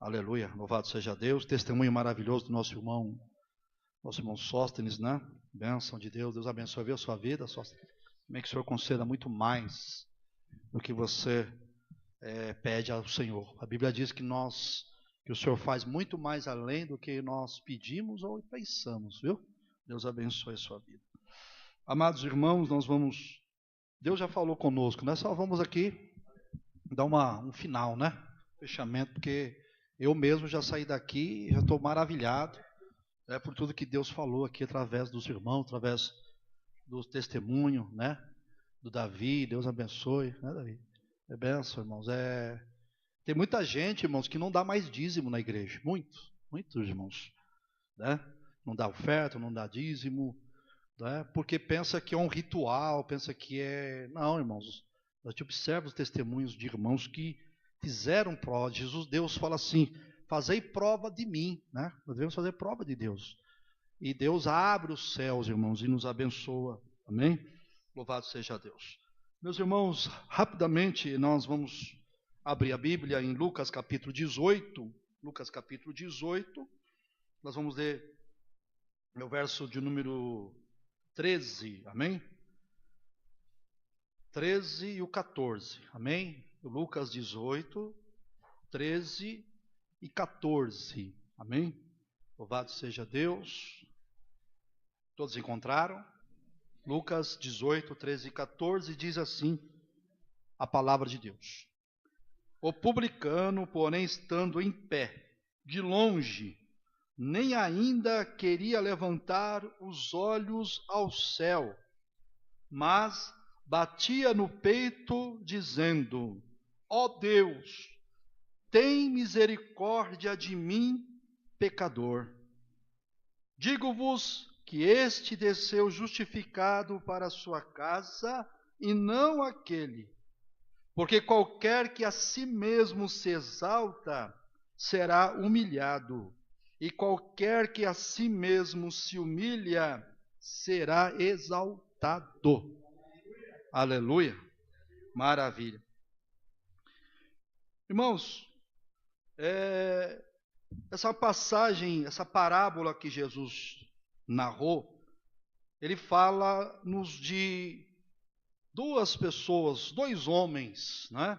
Aleluia, louvado seja Deus. Testemunho maravilhoso do nosso irmão Sóstenes, né? Bênção de Deus, Deus abençoe a sua vida, Sóstenes. Também que o Senhor conceda muito mais do que você pede ao Senhor. A Bíblia diz que o Senhor faz muito mais além do que nós pedimos ou pensamos, viu? Deus abençoe a sua vida. Amados irmãos, Deus já falou conosco, nós só vamos aqui dar um final, né? Fechamento, porque eu mesmo já saí daqui e já estou maravilhado por tudo que Deus falou aqui através dos irmãos, através do testemunho, né? Do Davi, Deus abençoe, né, Davi? É benção, irmãos. Tem muita gente, irmãos, que não dá mais dízimo na igreja. Muitos irmãos, né? Não dá oferta, não dá dízimo, né? Porque pensa que é um ritual, pensa que é... Não, irmãos, a gente observa os testemunhos de irmãos que fizeram prova. Deus fala assim, fazei prova de mim, né? Nós devemos fazer prova de Deus. E Deus abre os céus, irmãos, e nos abençoa. Amém? Louvado seja Deus. Meus irmãos, rapidamente nós vamos abrir a Bíblia em Lucas capítulo 18. Lucas capítulo 18. Nós vamos ler o verso de número 13. Amém? 13 e o 14. Amém? Lucas 18, 13 e 14. Amém? Louvado seja Deus. Todos encontraram? Lucas 18, 13 e 14 diz assim a palavra de Deus. O publicano, porém, estando em pé, de longe, nem ainda queria levantar os olhos ao céu, mas batia no peito, dizendo: ó Deus, tem misericórdia de mim, pecador. Digo-vos que este desceu justificado para a sua casa, e não aquele. Porque qualquer que a si mesmo se exalta, será humilhado. E qualquer que a si mesmo se humilha, será exaltado. Aleluia. Maravilha. Irmãos, essa passagem, essa parábola que Jesus narrou, ele fala-nos de duas pessoas, dois homens, né,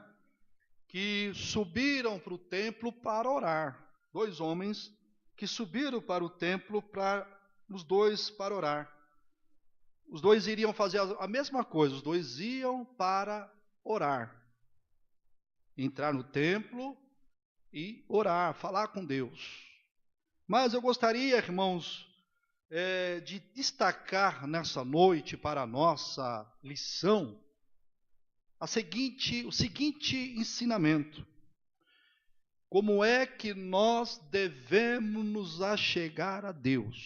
que subiram para o templo para orar. Dois homens que subiram para o templo os dois para orar. Os dois iriam fazer a mesma coisa, os dois iam para orar. Entrar no templo e orar, falar com Deus. Mas eu gostaria, irmãos, de destacar nessa noite para a nossa lição o seguinte ensinamento. Como é que nós devemos nos achegar a Deus?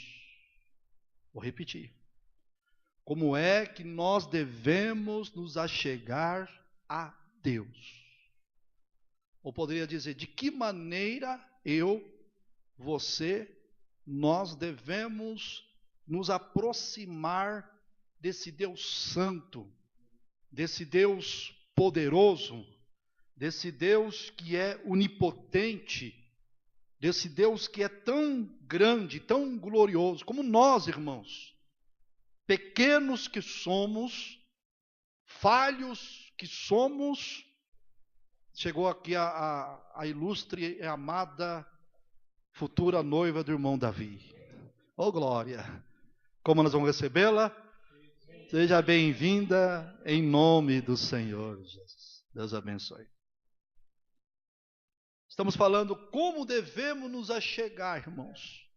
Vou repetir. Como é que nós devemos nos achegar a Deus? Ou poderia dizer, de que maneira você, nós devemos nos aproximar desse Deus santo, desse Deus poderoso, desse Deus que é onipotente, desse Deus que é tão grande, tão glorioso, como nós, irmãos, pequenos que somos, falhos que somos. Chegou aqui a ilustre e amada futura noiva do irmão Davi. Oh, glória! Como nós vamos recebê-la? Seja bem-vinda em nome do Senhor Jesus. Deus abençoe. Estamos falando como devemos nos achegar, irmãos.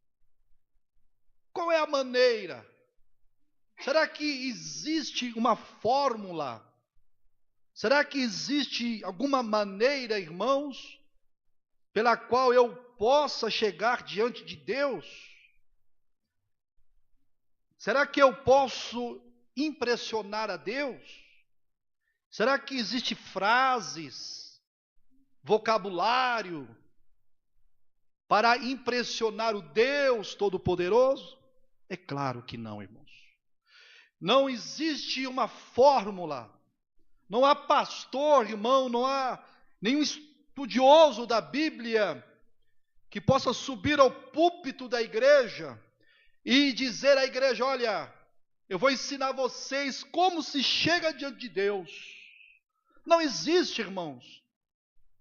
Qual é a maneira? Será que existe uma fórmula? Será que existe alguma maneira, irmãos, pela qual eu possa chegar diante de Deus? Será que eu posso impressionar a Deus? Será que existe frases, vocabulário para impressionar o Deus Todo-Poderoso? É claro que não, irmãos. Não existe uma fórmula. Não há pastor, irmão, não há nenhum estudioso da Bíblia que possa subir ao púlpito da igreja e dizer à igreja: olha, eu vou ensinar vocês como se chega diante de Deus. Não existe, irmãos,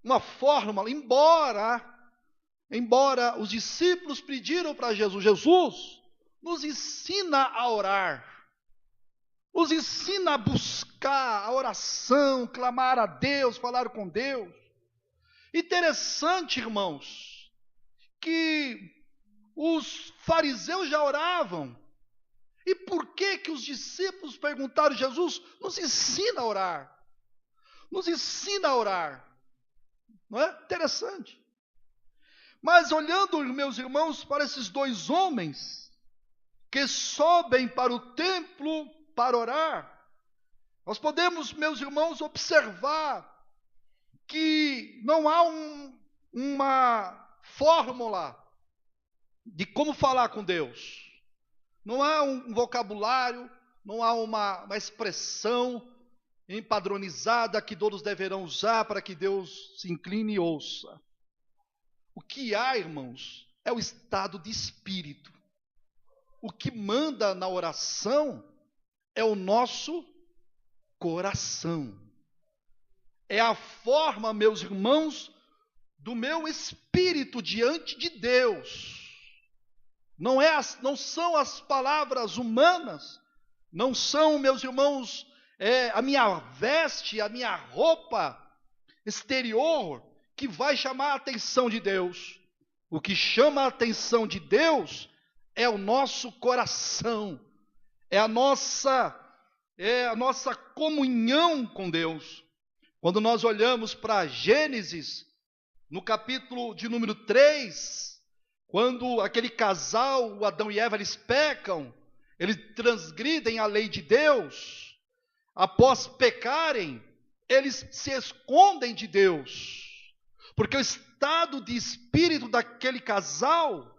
uma fórmula, embora os discípulos pediram para Jesus: Jesus, nos ensina a orar, nos ensina a buscar a oração, clamar a Deus, falar com Deus. Interessante, irmãos, que os fariseus já oravam. E por que os discípulos perguntaram a Jesus: nos ensina a orar, nos ensina a orar? Não é? Interessante. Mas olhando, meus irmãos, para esses dois homens que sobem para o templo para orar, nós podemos, meus irmãos, observar que não há uma fórmula de como falar com Deus. Não há um vocabulário, não há uma expressão empadronizada que todos deverão usar para que Deus se incline e ouça. O que há, irmãos, é o estado de espírito. O que manda na oração é o nosso coração. É a forma, meus irmãos, do meu espírito diante de Deus. Não são as palavras humanas, não são, meus irmãos, a minha veste, a minha roupa exterior que vai chamar a atenção de Deus. O que chama a atenção de Deus é o nosso coração, é a nossa comunhão com Deus. Quando nós olhamos para Gênesis, no capítulo de número 3, quando aquele casal, o Adão e Eva, eles pecam, eles transgridem a lei de Deus, após pecarem, eles se escondem de Deus, porque o estado de espírito daquele casal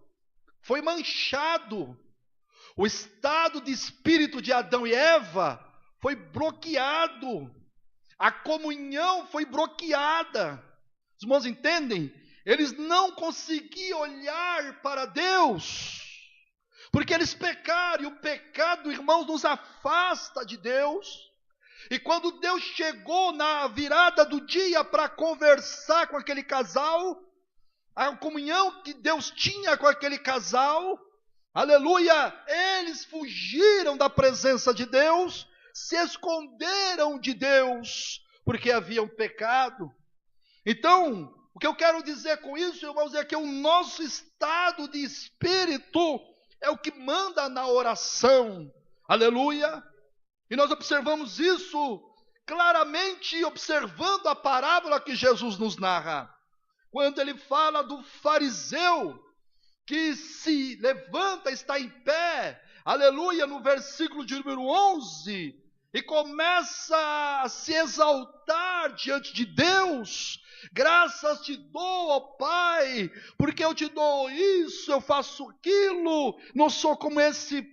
foi manchado. O estado de espírito de Adão e Eva foi bloqueado. A comunhão foi bloqueada. Os irmãos entendem? Eles não conseguiam olhar para Deus, porque eles pecaram, e o pecado, irmãos, nos afasta de Deus. E quando Deus chegou na virada do dia para conversar com aquele casal, a comunhão que Deus tinha com aquele casal, aleluia, eles fugiram da presença de Deus, se esconderam de Deus, porque havia um pecado. Então, o que eu quero dizer com isso, irmãos, é que o nosso estado de espírito é o que manda na oração, aleluia. E nós observamos isso claramente observando a parábola que Jesus nos narra, quando ele fala do fariseu que se levanta, está em pé, aleluia, no versículo de número 11, e começa a se exaltar diante de Deus. Graças te dou, ó Pai, porque eu te dou isso, eu faço aquilo, não sou como esse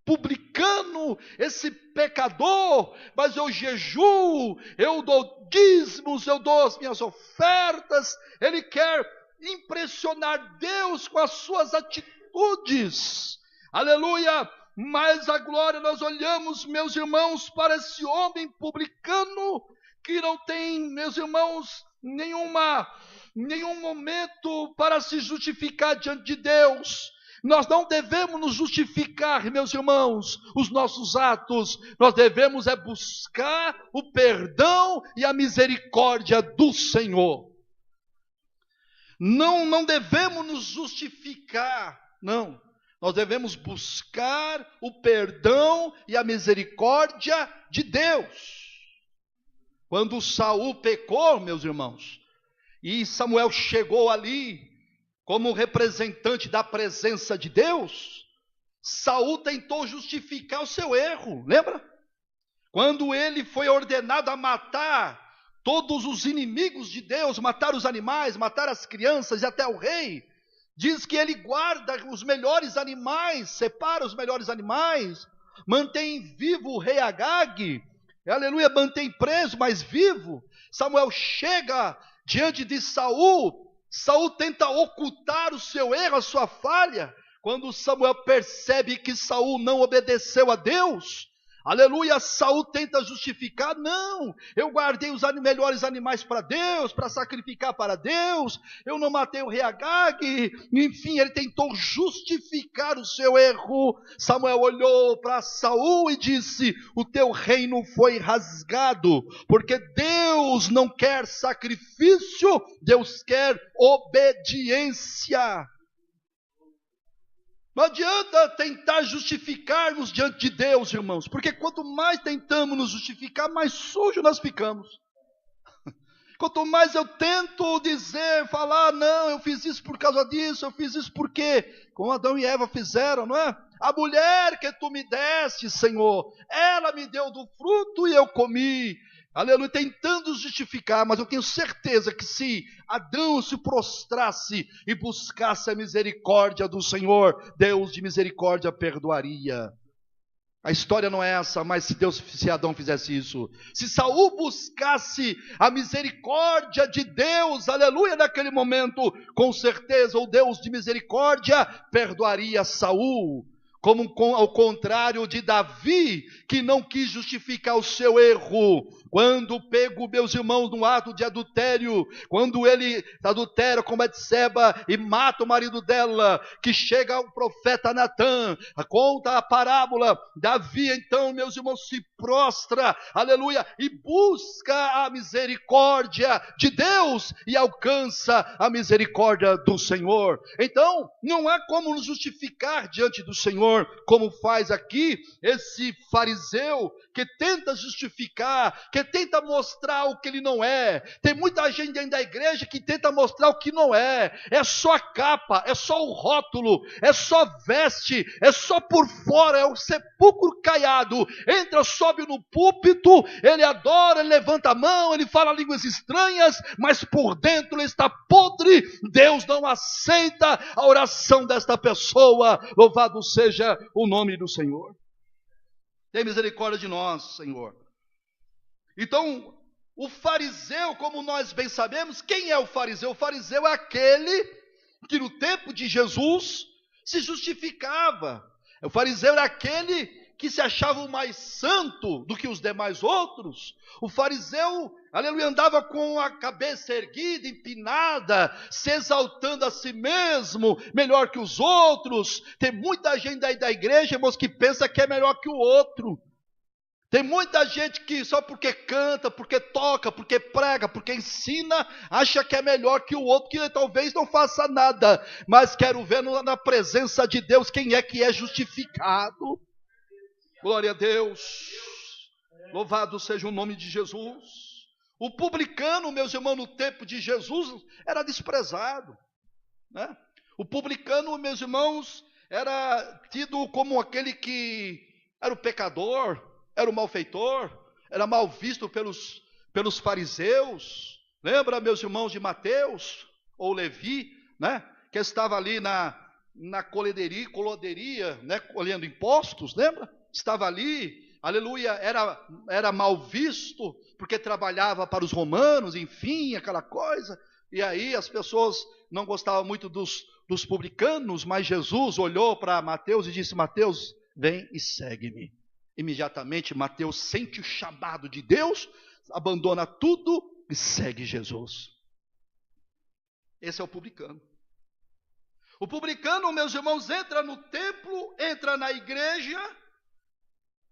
publicano, esse pecador, mas eu jejuo, eu dou dízimos, eu dou as minhas ofertas. Ele quer impressionar Deus com as suas atitudes, aleluia. Mas a glória, nós olhamos, meus irmãos, para esse homem publicano, que não tem, meus irmãos, nenhum momento para se justificar diante de Deus. Nós não devemos nos justificar, meus irmãos, os nossos atos. Nós devemos buscar o perdão e a misericórdia do Senhor. Não devemos nos justificar, não. Nós devemos buscar o perdão e a misericórdia de Deus. Quando Saul pecou, meus irmãos, e Samuel chegou ali como representante da presença de Deus, Saul tentou justificar o seu erro, lembra? Quando ele foi ordenado a matar todos os inimigos de Deus, matar os animais, matar as crianças e até o rei, diz que ele guarda os melhores animais, separa os melhores animais, mantém vivo o rei Agag, aleluia, mantém preso, mas vivo. Samuel chega diante de Saul Saul tenta ocultar o seu erro, a sua falha. Quando Samuel percebe que Saul não obedeceu a Deus, aleluia, Saul tenta justificar: não, eu guardei os melhores animais para Deus, para sacrificar para Deus, eu não matei o rei Agag. Enfim, ele tentou justificar o seu erro. Samuel olhou para Saul e disse: o teu reino foi rasgado, porque Deus não quer sacrifício, Deus quer obediência. Não adianta tentar justificar-nos diante de Deus, irmãos, porque quanto mais tentamos nos justificar, mais sujo nós ficamos. Quanto mais eu tento dizer, falar: não, eu fiz isso por causa disso, eu fiz isso porque, como Adão e Eva fizeram, não é? A mulher que tu me deste, Senhor, ela me deu do fruto e eu comi. Aleluia, tentando justificar, mas eu tenho certeza que se Adão se prostrasse e buscasse a misericórdia do Senhor, Deus de misericórdia perdoaria. A história não é essa, mas se Adão fizesse isso, se Saul buscasse a misericórdia de Deus, aleluia, naquele momento, com certeza o Deus de misericórdia perdoaria Saul. Como ao contrário de Davi, que não quis justificar o seu erro, quando pego, meus irmãos, no ato de adultério, quando ele adultera com Betseba e mata o marido dela, que chega o profeta Natã, conta a parábola. Davi então, meus irmãos, se prostra, aleluia, e busca a misericórdia de Deus e alcança a misericórdia do Senhor. Então, não há como nos justificar diante do Senhor, como faz aqui esse fariseu, que tenta justificar, que tenta mostrar o que ele não é. Tem muita gente dentro da igreja que tenta mostrar o que não é. É só a capa, é só o rótulo, é só veste, é só por fora, é o sepulcro caiado. Entra, sobe no púlpito, ele adora, ele levanta a mão, ele fala línguas estranhas, mas por dentro ele está podre. Deus não aceita a oração desta pessoa. Louvado seja o nome do Senhor. Tem misericórdia de nós, Senhor. Então, o fariseu, como nós bem sabemos, quem é o fariseu? O fariseu é aquele que no tempo de Jesus se justificava. O fariseu era aquele que se achava o mais santo do que os demais outros. O fariseu, aleluia, andava com a cabeça erguida, empinada, se exaltando a si mesmo, melhor que os outros. Tem muita gente aí da igreja, irmãos, que pensa que é melhor que o outro. Tem muita gente que só porque canta, porque toca, porque prega, porque ensina, acha que é melhor que o outro, que talvez não faça nada. Mas quero ver na presença de Deus quem é que é justificado. Glória a Deus. Louvado seja o nome de Jesus. O publicano, meus irmãos, no tempo de Jesus, era desprezado, né? O publicano, meus irmãos, era tido como aquele que era o pecador, era o malfeitor, era mal visto pelos fariseus. Lembra, meus irmãos, de Mateus ou Levi, né? Que estava ali na coloderia, né? Colhendo impostos, lembra? Estava ali, aleluia, era mal visto, porque trabalhava para os romanos, enfim, aquela coisa. E aí as pessoas não gostavam muito dos publicanos, mas Jesus olhou para Mateus e disse: Mateus, vem e segue-me. Imediatamente Mateus sente o chamado de Deus, abandona tudo e segue Jesus. Esse é o publicano. O publicano, meus irmãos, entra no templo, entra na igreja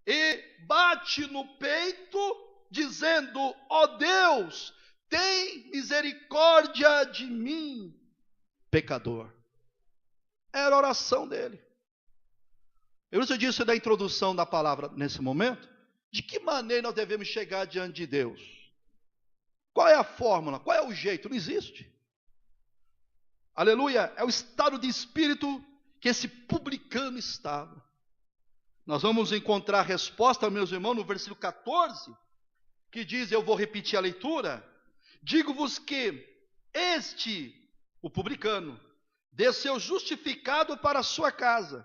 e bate no peito, dizendo: ó Deus, tem misericórdia de mim, pecador. Era a oração dele. Eu disse na introdução da palavra nesse momento, de que maneira nós devemos chegar diante de Deus? Qual é a fórmula? Qual é o jeito? Não existe. Aleluia, é o estado de espírito que esse publicano estava. Nós vamos encontrar a resposta, meus irmãos, no versículo 14, que diz, eu vou repetir a leitura: digo-vos que o publicano, desceu justificado para a sua casa,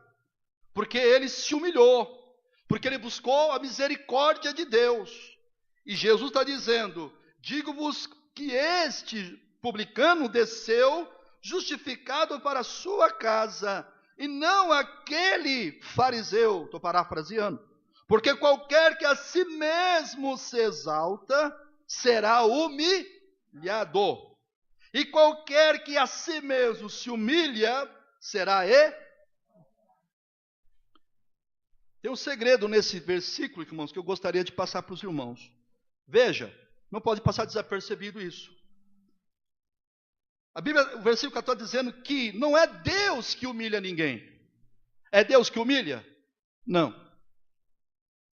porque ele se humilhou, porque ele buscou a misericórdia de Deus. E Jesus está dizendo: digo-vos que publicano desceu justificado para a sua casa, e não aquele fariseu. Estou parafraseando. Porque qualquer que a si mesmo se exalta, será humilhado. E qualquer que a si mesmo se humilha, será Tem um segredo nesse versículo, irmãos, que eu gostaria de passar para os irmãos. Veja, não pode passar desapercebido isso. A Bíblia, o versículo 14 dizendo que não é Deus que humilha ninguém. É Deus que humilha? Não.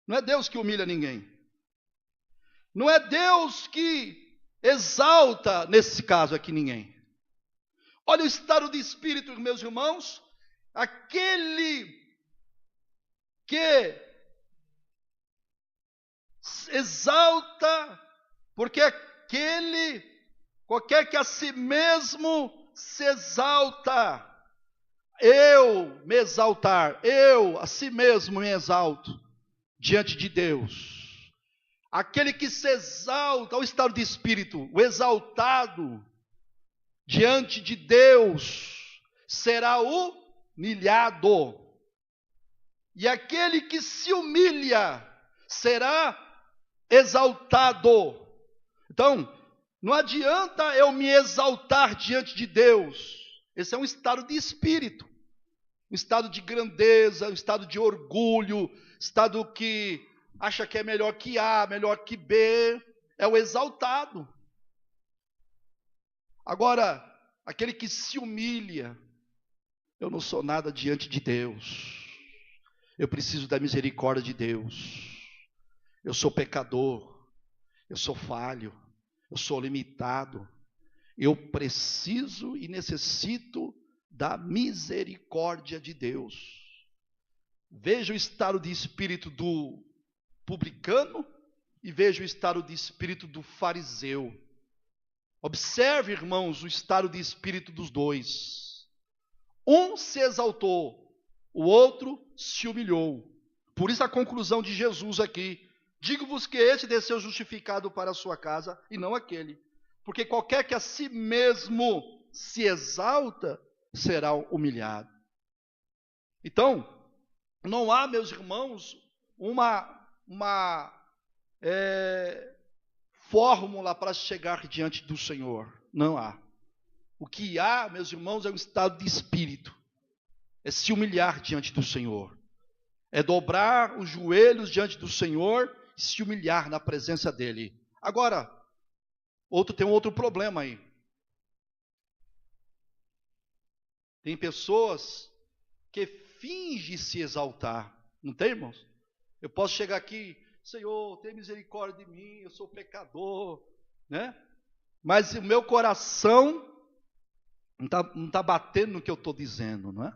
Não é Deus que humilha ninguém. Não é Deus que exalta, nesse caso aqui, ninguém. Olha o estado de espírito, meus irmãos. Aquele que exalta, porque qualquer que a si mesmo se exalta, eu me exaltar, eu a si mesmo me exalto diante de Deus. Aquele que se exalta, o estado de espírito, o exaltado diante de Deus, será humilhado. E aquele que se humilha, será exaltado. Então, não adianta eu me exaltar diante de Deus. Esse é um estado de espírito, um estado de grandeza, um estado de orgulho, estado que acha que é melhor que A, melhor que B, é o exaltado. Agora, aquele que se humilha, eu não sou nada diante de Deus, eu preciso da misericórdia de Deus, eu sou pecador, eu sou falho, eu sou limitado, eu preciso e necessito da misericórdia de Deus. Veja o estado de espírito do publicano e veja o estado de espírito do fariseu. Observe, irmãos, o estado de espírito dos dois. Um se exaltou, o outro se humilhou. Por isso a conclusão de Jesus aqui: digo-vos que este desceu justificado para a sua casa, e não aquele. Porque qualquer que a si mesmo se exalta, será humilhado. Então, não há, meus irmãos, uma fórmula para chegar diante do Senhor. Não há. O que há, meus irmãos, é um estado de espírito. É se humilhar diante do Senhor. É dobrar os joelhos diante do Senhor e se humilhar na presença dEle. Agora, tem um outro problema aí. Tem pessoas que fingem se exaltar. Não tem, irmãos? Eu posso chegar aqui: Senhor, tem misericórdia de mim, eu sou pecador, né? Mas o meu coração não tá batendo no que eu estou dizendo, não é?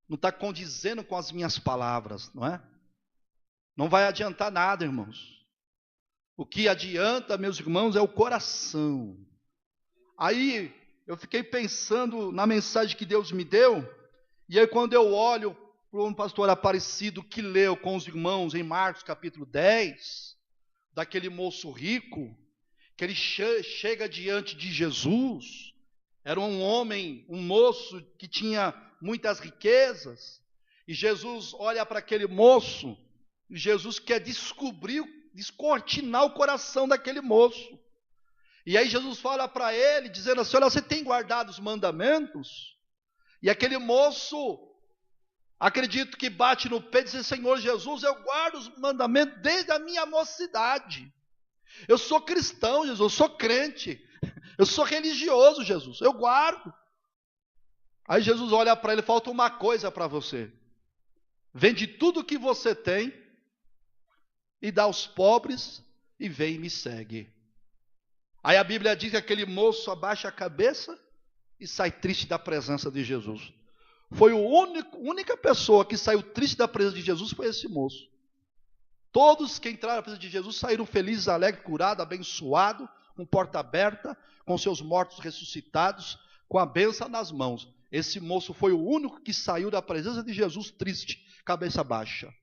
Não está condizendo com as minhas palavras, não é? Não vai adiantar nada, irmãos. O que adianta, meus irmãos, é o coração. Aí eu fiquei pensando na mensagem que Deus me deu, e aí quando eu olho para um pastor Aparecido que leu com os irmãos em Marcos capítulo 10, daquele moço rico, que ele chega diante de Jesus. Era um homem, um moço que tinha muitas riquezas, e Jesus olha para aquele moço, e Jesus quer descortinar o coração daquele moço. E aí Jesus fala para ele, dizendo assim: olha, você tem guardado os mandamentos? E aquele moço, acredito que bate no peito e diz: Senhor Jesus, eu guardo os mandamentos desde a minha mocidade. Eu sou cristão, Jesus, eu sou crente, eu sou religioso, Jesus, eu guardo. Aí Jesus olha para ele: falta uma coisa para você. Vende tudo que você tem e dá aos pobres e vem e me segue. Aí a Bíblia diz que aquele moço abaixa a cabeça e sai triste da presença de Jesus. Foi a única pessoa que saiu triste da presença de Jesus, foi esse moço. Todos que entraram na presença de Jesus saíram felizes, alegres, curados, abençoados, com porta aberta, com seus mortos ressuscitados, com a bênção nas mãos. Esse moço foi o único que saiu da presença de Jesus triste, cabeça baixa.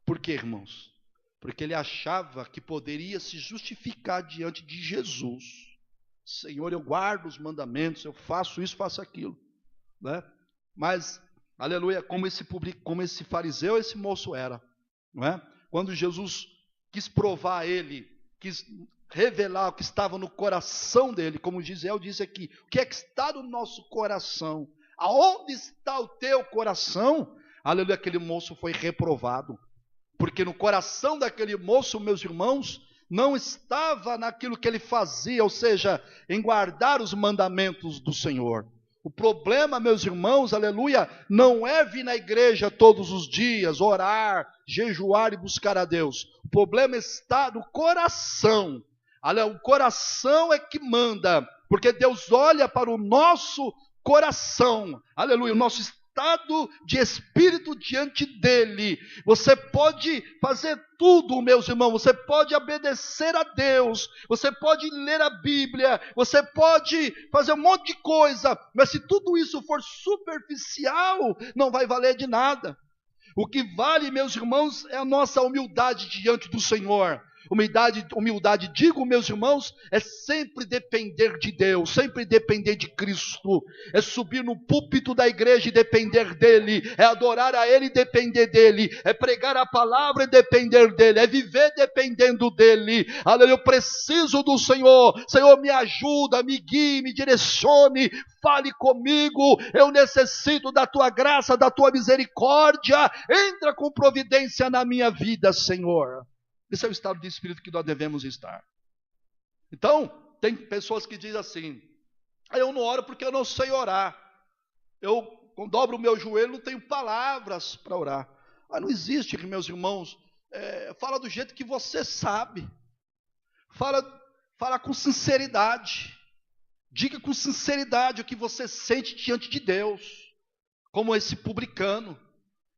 Por quê, irmãos? Porque ele achava que poderia se justificar diante de Jesus, Senhor, eu guardo os mandamentos, eu faço isso, faço aquilo, né? Mas, aleluia, como esse fariseu, esse moço era, não é? Quando Jesus quis provar a ele, quis revelar o que estava no coração dele, como Gisele disse aqui, o que é que está no nosso coração? Aonde está o teu coração? Aleluia, aquele moço foi reprovado, porque no coração daquele moço, meus irmãos, não estava naquilo que ele fazia, ou seja, em guardar os mandamentos do Senhor. O problema, meus irmãos, aleluia, não é vir na igreja todos os dias, orar, jejuar e buscar a Deus. O problema está no coração. O coração é que manda, porque Deus olha para o nosso coração, aleluia, o nosso estado de espírito diante dele. Você pode fazer tudo, meus irmãos, você pode obedecer a Deus, você pode ler a Bíblia, você pode fazer um monte de coisa, mas se tudo isso for superficial, não vai valer de nada. O que vale, meus irmãos, é a nossa humildade diante do Senhor. Humildade, digo, meus irmãos, é sempre depender de Deus, sempre depender de Cristo, é subir no púlpito da igreja e depender dEle, é adorar a Ele e depender dEle, é pregar a palavra e depender dEle, é viver dependendo dEle. Aleluia, eu preciso do Senhor. Senhor, me ajuda, me guie, me direcione, fale comigo, eu necessito da Tua graça, da Tua misericórdia, entra com providência na minha vida, Senhor. Esse é o estado de espírito que nós devemos estar. Então, tem pessoas que dizem assim, eu não oro porque eu não sei orar. Eu, quando dobro o meu joelho, não tenho palavras para orar. Mas não existe, meus irmãos. Fala do jeito que você sabe. Fala com sinceridade. Diga com sinceridade o que você sente diante de Deus. Como esse publicano.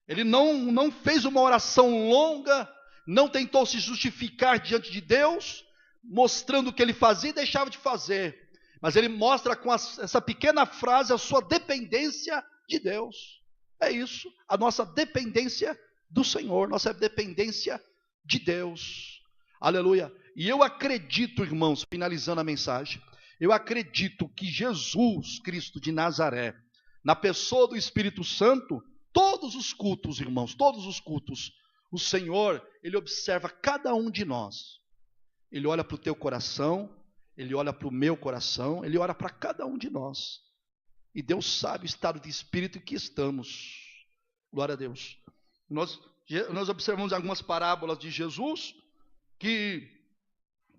Ele não fez uma oração longa, não tentou se justificar diante de Deus, mostrando o que ele fazia e deixava de fazer. Mas ele mostra com essa pequena frase a sua dependência de Deus. É isso, a nossa dependência do Senhor, nossa dependência de Deus. Aleluia. E eu acredito, irmãos, finalizando a mensagem, eu acredito que Jesus Cristo de Nazaré, na pessoa do Espírito Santo, todos os cultos, irmãos, todos os cultos, o Senhor, Ele observa cada um de nós. Ele olha para o teu coração, Ele olha para o meu coração, Ele olha para cada um de nós. E Deus sabe o estado de espírito em que estamos. Glória a Deus. Nós observamos algumas parábolas de Jesus,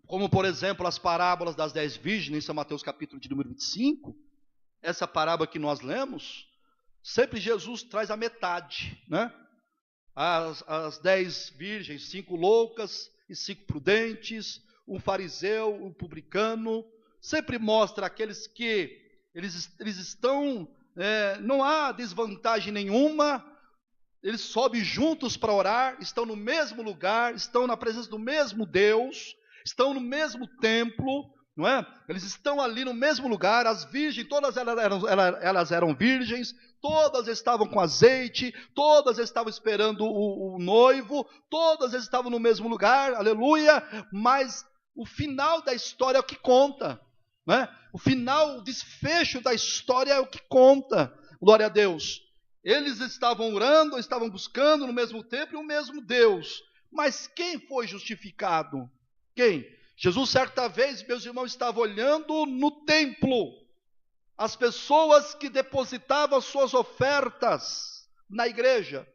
como por exemplo as parábolas das 10 virgens, em São Mateus capítulo de número 25, essa parábola que nós lemos, sempre Jesus traz a metade, né? As 10 virgens, 5 loucas e 5 prudentes, um fariseu, um publicano, sempre mostra aqueles que eles estão, não há desvantagem nenhuma, eles sobem juntos para orar, estão no mesmo lugar, estão na presença do mesmo Deus, estão no mesmo templo, não é? Eles estão ali no mesmo lugar, as virgens, todas elas eram virgens, todas estavam com azeite, todas estavam esperando o noivo, todas estavam no mesmo lugar, aleluia, mas o final da história é o que conta, né? O final, o desfecho da história é o que conta, glória a Deus. Eles estavam orando, estavam buscando no mesmo tempo e o mesmo Deus, mas quem foi justificado? Quem? Jesus, certa vez, meus irmãos, estava olhando no templo as pessoas que depositavam suas ofertas na igreja,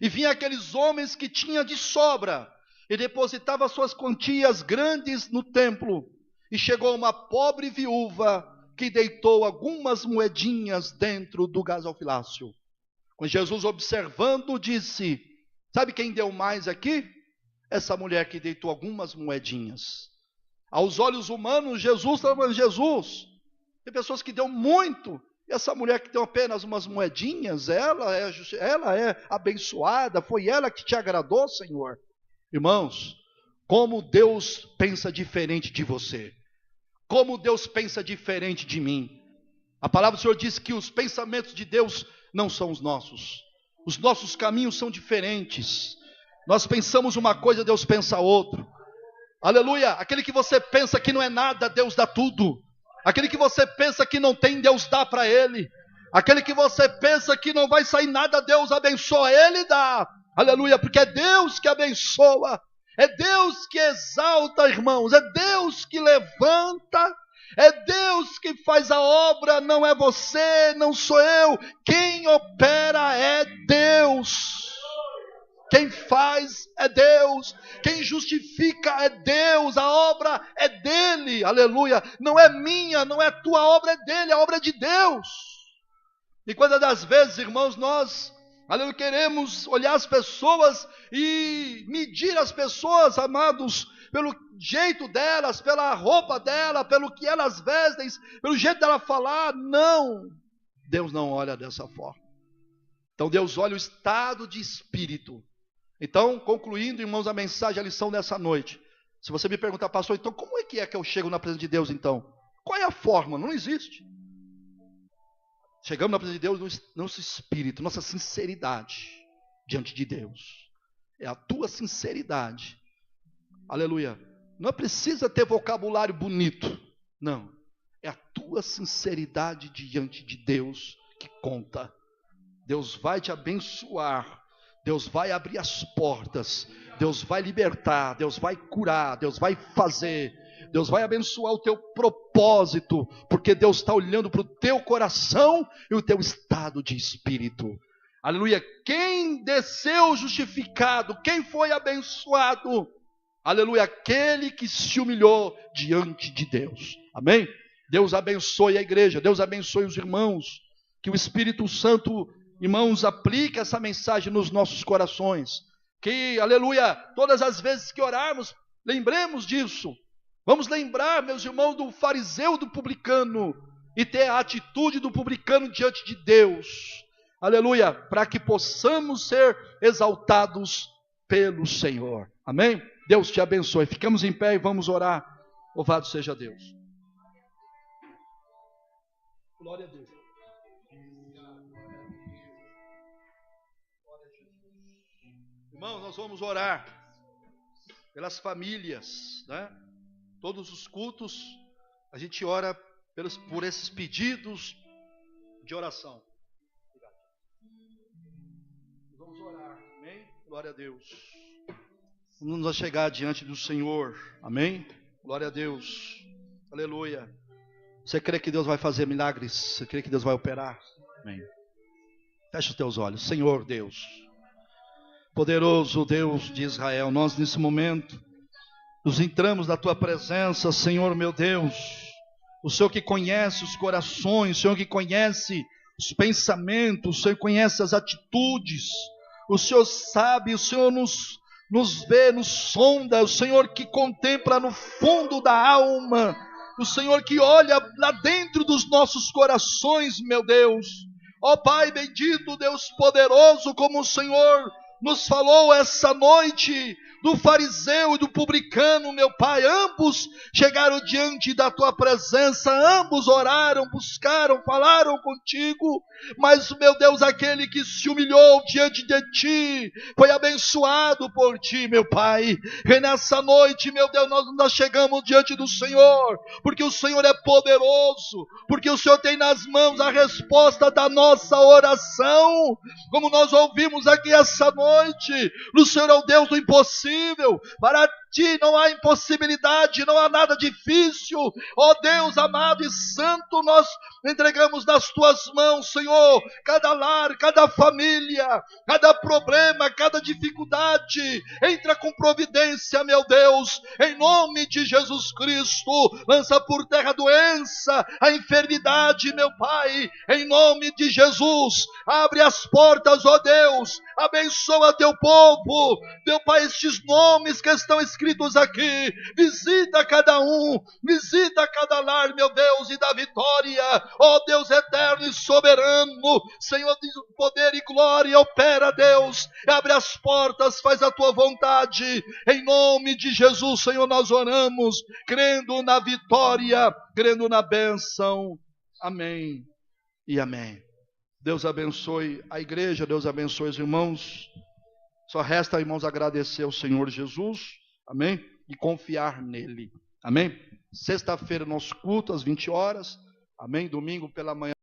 e vinha aqueles homens que tinham de sobra, e depositavam suas quantias grandes no templo, e chegou uma pobre viúva, que deitou algumas moedinhas dentro do gasofilácio. Quando Jesus, observando, disse, sabe quem deu mais aqui? Essa mulher que deitou algumas moedinhas. Aos olhos humanos, Jesus, tem pessoas que deu muito, e essa mulher que deu apenas umas moedinhas, ela é abençoada, foi ela que te agradou, Senhor. Irmãos, como Deus pensa diferente de você, como Deus pensa diferente de mim. A palavra do Senhor diz que os pensamentos de Deus não são os nossos caminhos são diferentes. Nós pensamos uma coisa, Deus pensa outra. Aleluia, aquele que você pensa que não é nada, Deus dá tudo. Aquele que você pensa que não tem, Deus dá para ele. Aquele que você pensa que não vai sair nada, Deus abençoa, ele dá. Aleluia, porque é Deus que abençoa. É Deus que exalta, irmãos. É Deus que levanta. É Deus que faz a obra, não é você, não sou eu. Quem opera é Deus. Quem faz é Deus, quem justifica é Deus, a obra é dele, aleluia, não é minha, não é tua, a obra é dele, a obra é de Deus. E quantas das vezes, irmãos, nós, aleluia, queremos olhar as pessoas e medir as pessoas, amados, pelo jeito delas, pela roupa dela, pelo que elas vestem, pelo jeito dela falar, não, Deus não olha dessa forma. Então Deus olha o estado de espírito. Então, concluindo, irmãos, a mensagem, a lição dessa noite. Se você me perguntar, pastor, então como é que eu chego na presença de Deus, então? Qual é a forma? Não existe. Chegamos na presença de Deus, nosso espírito, nossa sinceridade diante de Deus. É a tua sinceridade. Aleluia. Não precisa ter vocabulário bonito. Não. É a tua sinceridade diante de Deus que conta. Deus vai te abençoar. Deus vai abrir as portas, Deus vai libertar, Deus vai curar, Deus vai fazer, Deus vai abençoar o teu propósito, porque Deus está olhando para o teu coração e o teu estado de espírito. Aleluia, quem desceu justificado, quem foi abençoado? Aleluia, aquele que se humilhou diante de Deus. Amém? Deus abençoe a igreja, Deus abençoe os irmãos, que o Espírito Santo, irmãos, aplica essa mensagem nos nossos corações. Que, aleluia, todas as vezes que orarmos, lembremos disso. Vamos lembrar, meus irmãos, do fariseu, do publicano, e ter a atitude do publicano diante de Deus. Aleluia, para que possamos ser exaltados pelo Senhor. Amém? Deus te abençoe. Ficamos em pé e vamos orar. Louvado seja Deus. Glória a Deus. Irmãos, nós vamos orar pelas famílias, né? Todos os cultos, a gente ora por esses pedidos de oração. Vamos orar, amém? Glória a Deus. Vamos nos chegar diante do Senhor, amém? Glória a Deus, aleluia. Você crê que Deus vai fazer milagres? Você crê que Deus vai operar? Amém. Fecha os teus olhos. Senhor Deus, poderoso Deus de Israel, nós nesse momento nos entramos na tua presença, Senhor meu Deus, o Senhor que conhece os corações, o Senhor que conhece os pensamentos, o Senhor conhece as atitudes, o Senhor sabe, o Senhor nos vê, nos sonda, o Senhor que contempla no fundo da alma, o Senhor que olha lá dentro dos nossos corações, meu Deus. Ó Pai bendito, Deus poderoso, como o Senhor nos falou essa noite do fariseu e do publicano, meu Pai, ambos chegaram diante da tua presença, ambos oraram, buscaram, falaram contigo, mas, meu Deus, aquele que se humilhou diante de ti, foi abençoado por ti, meu Pai. E nessa noite, meu Deus, nós chegamos diante do Senhor, porque o Senhor é poderoso, porque o Senhor tem nas mãos a resposta da nossa oração, como nós ouvimos aqui essa noite. O Senhor é o Deus do impossível, para ti não há impossibilidade, não há nada difícil. Ó Deus amado e santo, nós entregamos nas tuas mãos, Senhor, cada lar, cada família, cada problema, cada dificuldade. Entra com providência, meu Deus, em nome de Jesus Cristo. Lança por terra a doença, a enfermidade, meu Pai, em nome de Jesus. Abre as portas, ó Deus, abençoa teu povo, meu Pai, estes nomes que estão escritos aqui, visita cada um, visita cada lar, meu Deus, e dá vitória, ó Deus eterno e soberano, Senhor de poder e glória, opera, Deus, abre as portas, faz a tua vontade, em nome de Jesus, Senhor, nós oramos, crendo na vitória, crendo na bênção, amém e amém. Deus abençoe a igreja, Deus abençoe os irmãos. Só resta, irmãos, agradecer ao Senhor Jesus, amém? E confiar nele, amém? Sexta-feira, nosso culto às 20 horas. Amém? Domingo pela manhã.